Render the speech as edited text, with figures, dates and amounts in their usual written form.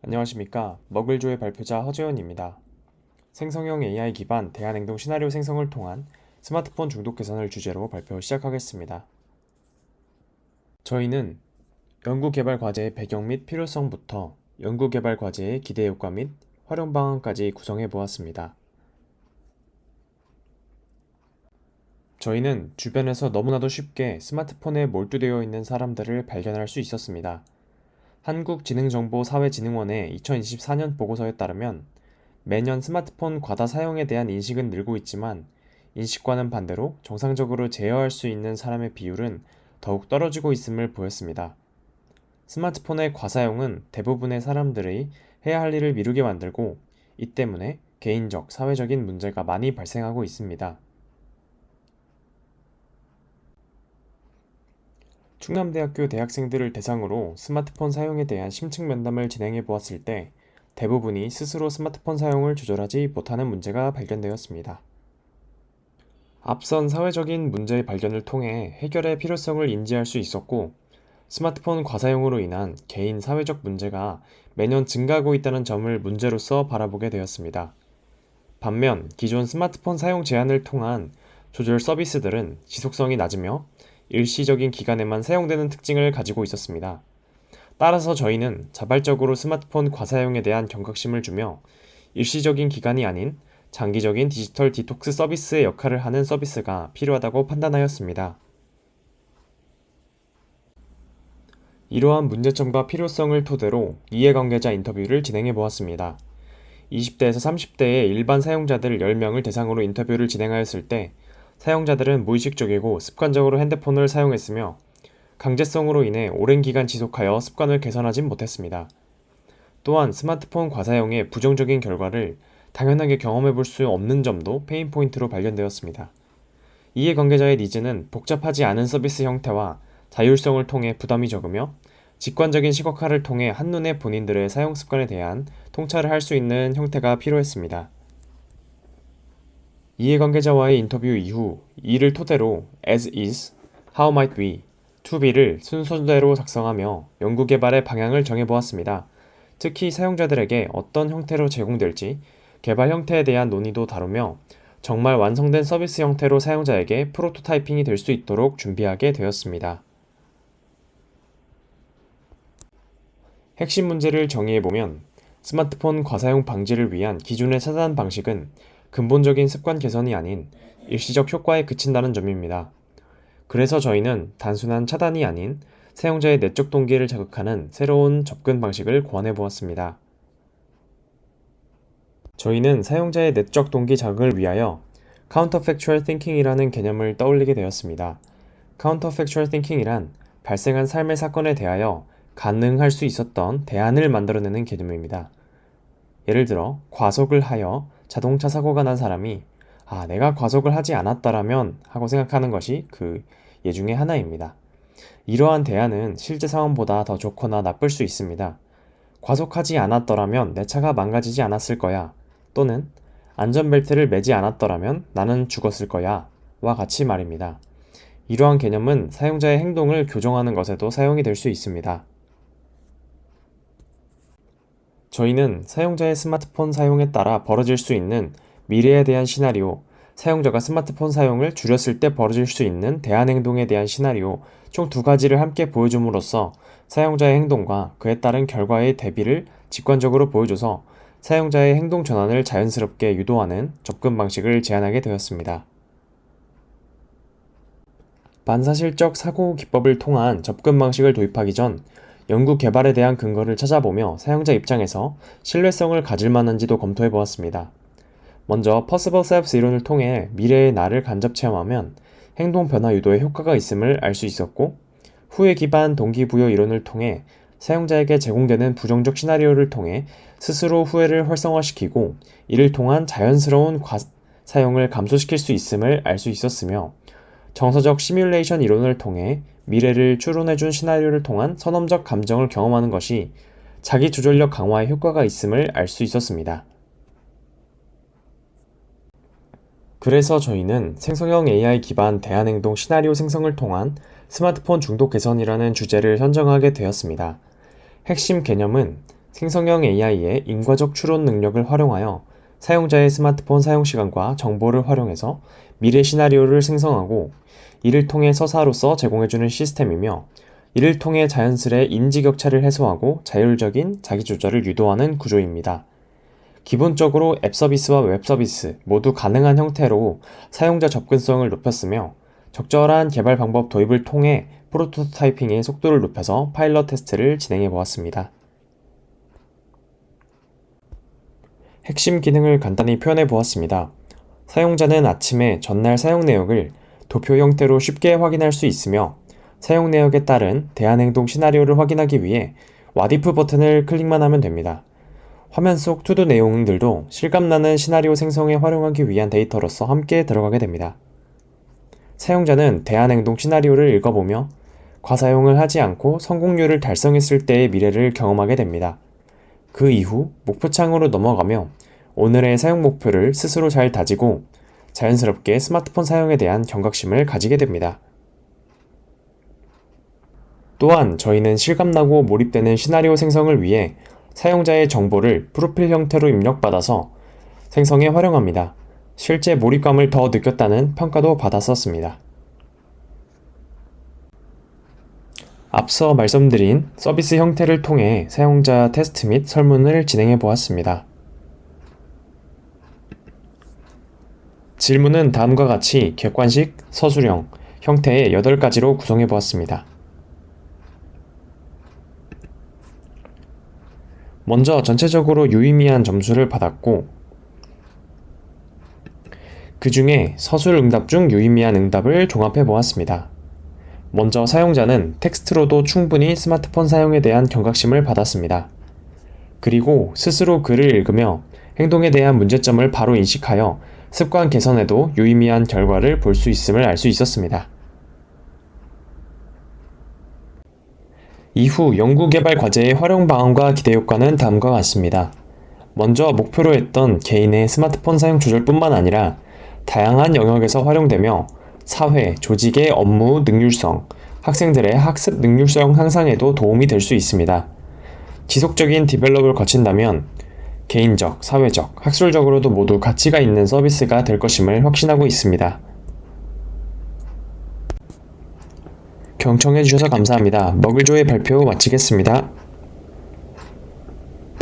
안녕하십니까. 먹을조의 발표자 허재현입니다. 생성형 AI 기반 대안행동 시나리오 생성을 통한 스마트폰 중독 개선을 주제로 발표 시작하겠습니다. 저희는 연구개발 과제의 배경 및 필요성부터 연구개발 과제의 기대 효과 및 활용 방안까지 구성해 보았습니다. 저희는 주변에서 너무나도 쉽게 스마트폰에 몰두되어 있는 사람들을 발견할 수 있었습니다. 한국지능정보사회진흥원의 2024년 보고서에 따르면 매년 스마트폰 과다 사용에 대한 인식은 늘고 있지만 인식과는 반대로 정상적으로 제어할 수 있는 사람의 비율은 더욱 떨어지고 있음을 보였습니다. 스마트폰의 과사용은 대부분의 사람들의 해야 할 일을 미루게 만들고 이 때문에 개인적, 사회적인 문제가 많이 발생하고 있습니다. 충남대학교 대학생들을 대상으로 스마트폰 사용에 대한 심층 면담을 진행해 보았을 때 대부분이 스스로 스마트폰 사용을 조절하지 못하는 문제가 발견되었습니다. 앞선 사회적인 문제 발견을 통해 해결의 필요성을 인지할 수 있었고, 스마트폰 과사용으로 인한 개인 사회적 문제가 매년 증가하고 있다는 점을 문제로서 바라보게 되었습니다. 반면 기존 스마트폰 사용 제한을 통한 조절 서비스들은 지속성이 낮으며 일시적인 기간에만 사용되는 특징을 가지고 있었습니다. 따라서 저희는 자발적으로 스마트폰 과사용에 대한 경각심을 주며 일시적인 기간이 아닌 장기적인 디지털 디톡스 서비스의 역할을 하는 서비스가 필요하다고 판단하였습니다. 이러한 문제점과 필요성을 토대로 이해관계자 인터뷰를 진행해 보았습니다. 20대에서 30대의 일반 사용자들 10명을 대상으로 인터뷰를 진행하였을 때 사용자들은 무의식적이고 습관적으로 핸드폰을 사용했으며 강제성으로 인해 오랜 기간 지속하여 습관을 개선하진 못했습니다. 또한 스마트폰 과사용의 부정적인 결과를 당연하게 경험해 볼 수 없는 점도 페인포인트로 발견되었습니다. 이해관계자의 니즈는 복잡하지 않은 서비스 형태와 자율성을 통해 부담이 적으며 직관적인 시각화를 통해 한눈에 본인들의 사용 습관에 대한 통찰을 할 수 있는 형태가 필요했습니다. 이해관계자와의 인터뷰 이후 이를 토대로 as is, how might we, to be를 순서대로 작성하며 연구개발의 방향을 정해보았습니다. 특히 사용자들에게 어떤 형태로 제공될지 개발 형태에 대한 논의도 다루며 정말 완성된 서비스 형태로 사용자에게 프로토타이핑이 될 수 있도록 준비하게 되었습니다. 핵심 문제를 정의해보면 스마트폰 과사용 방지를 위한 기존의 차단 방식은 근본적인 습관 개선이 아닌 일시적 효과에 그친다는 점입니다. 그래서 저희는 단순한 차단이 아닌 사용자의 내적 동기를 자극하는 새로운 접근 방식을 고안해 보았습니다. 저희는 사용자의 내적 동기 자극을 위하여 Counterfactual Thinking이라는 개념을 떠올리게 되었습니다. Counterfactual Thinking이란 발생한 삶의 사건에 대하여 가능할 수 있었던 대안을 만들어내는 개념입니다. 예를 들어 과속을 하여 자동차 사고가 난 사람이 내가 과속을 하지 않았더라면 하고 생각하는 것이 그 예 중에 하나입니다. 이러한 대안은 실제 상황보다 더 좋거나 나쁠 수 있습니다. 과속하지 않았더라면 내 차가 망가지지 않았을 거야, 또는 안전벨트를 매지 않았더라면 나는 죽었을 거야 와 같이 말입니다. 이러한 개념은 사용자의 행동을 교정하는 것에도 사용이 될 수 있습니다. 저희는 사용자의 스마트폰 사용에 따라 벌어질 수 있는 미래에 대한 시나리오, 사용자가 스마트폰 사용을 줄였을 때 벌어질 수 있는 대안 행동에 대한 시나리오 총 두 가지를 함께 보여줌으로써 사용자의 행동과 그에 따른 결과의 대비를 직관적으로 보여줘서 사용자의 행동 전환을 자연스럽게 유도하는 접근 방식을 제안하게 되었습니다. 반사실적 사고 기법을 통한 접근 방식을 도입하기 전 연구 개발에 대한 근거를 찾아보며 사용자 입장에서 신뢰성을 가질 만한지도 검토해 보았습니다. 먼저 Possible Selves 이론을 통해 미래의 나를 간접 체험하면 행동 변화 유도에 효과가 있음을 알 수 있었고, 후회 기반 동기부여 이론을 통해 사용자에게 제공되는 부정적 시나리오를 통해 스스로 후회를 활성화시키고 이를 통한 자연스러운 사용을 감소시킬 수 있음을 알 수 있었으며, 정서적 시뮬레이션 이론을 통해 미래를 추론해준 시나리오를 통한 선험적 감정을 경험하는 것이 자기 조절력 강화에 효과가 있음을 알 수 있었습니다. 그래서 저희는 생성형 AI 기반 대안행동 시나리오 생성을 통한 스마트폰 중독 개선이라는 주제를 선정하게 되었습니다. 핵심 개념은 생성형 AI의 인과적 추론 능력을 활용하여 사용자의 스마트폰 사용 시간과 정보를 활용해서 미래 시나리오를 생성하고 이를 통해 서사로서 제공해주는 시스템이며 이를 통해 자연스레 인지 격차를 해소하고 자율적인 자기조절을 유도하는 구조입니다. 기본적으로 앱 서비스와 웹 서비스 모두 가능한 형태로 사용자 접근성을 높였으며 적절한 개발 방법 도입을 통해 프로토타이핑의 속도를 높여서 파일럿 테스트를 진행해 보았습니다. 핵심 기능을 간단히 표현해 보았습니다. 사용자는 아침에 전날 사용 내역을 도표 형태로 쉽게 확인할 수 있으며 사용 내역에 따른 대안행동 시나리오를 확인하기 위해 왓이프 버튼을 클릭만 하면 됩니다. 화면 속 투두 내용들도 실감나는 시나리오 생성에 활용하기 위한 데이터로서 함께 들어가게 됩니다. 사용자는 대안행동 시나리오를 읽어보며 과사용을 하지 않고 성공률을 달성했을 때의 미래를 경험하게 됩니다. 그 이후 목표창으로 넘어가며 오늘의 사용 목표를 스스로 잘 다지고 자연스럽게 스마트폰 사용에 대한 경각심을 가지게 됩니다. 또한 저희는 실감나고 몰입되는 시나리오 생성을 위해 사용자의 정보를 프로필 형태로 입력받아서 생성에 활용합니다. 실제 몰입감을 더 느꼈다는 평가도 받았었습니다. 앞서 말씀드린 서비스 형태를 통해 사용자 테스트 및 설문을 진행해 보았습니다. 질문은 다음과 같이 객관식, 서술형, 형태의 8가지로 구성해 보았습니다. 먼저 전체적으로 유의미한 점수를 받았고 그 중에 서술 응답 중 유의미한 응답을 종합해 보았습니다. 먼저 사용자는 텍스트로도 충분히 스마트폰 사용에 대한 경각심을 받았습니다. 그리고 스스로 글을 읽으며 행동에 대한 문제점을 바로 인식하여 습관 개선에도 유의미한 결과를 볼 수 있음을 알 수 있었습니다. 이후 연구개발 과제의 활용 방안과 기대 효과는 다음과 같습니다. 먼저 목표로 했던 개인의 스마트폰 사용 조절뿐만 아니라 다양한 영역에서 활용되며 사회, 조직의 업무 능률성, 학생들의 학습 능률성 향상에도 도움이 될 수 있습니다. 지속적인 디벨롭을 거친다면 개인적, 사회적, 학술적으로도 모두 가치가 있는 서비스가 될 것임을 확신하고 있습니다. 경청해주셔서 감사합니다. 머글조의 발표 마치겠습니다.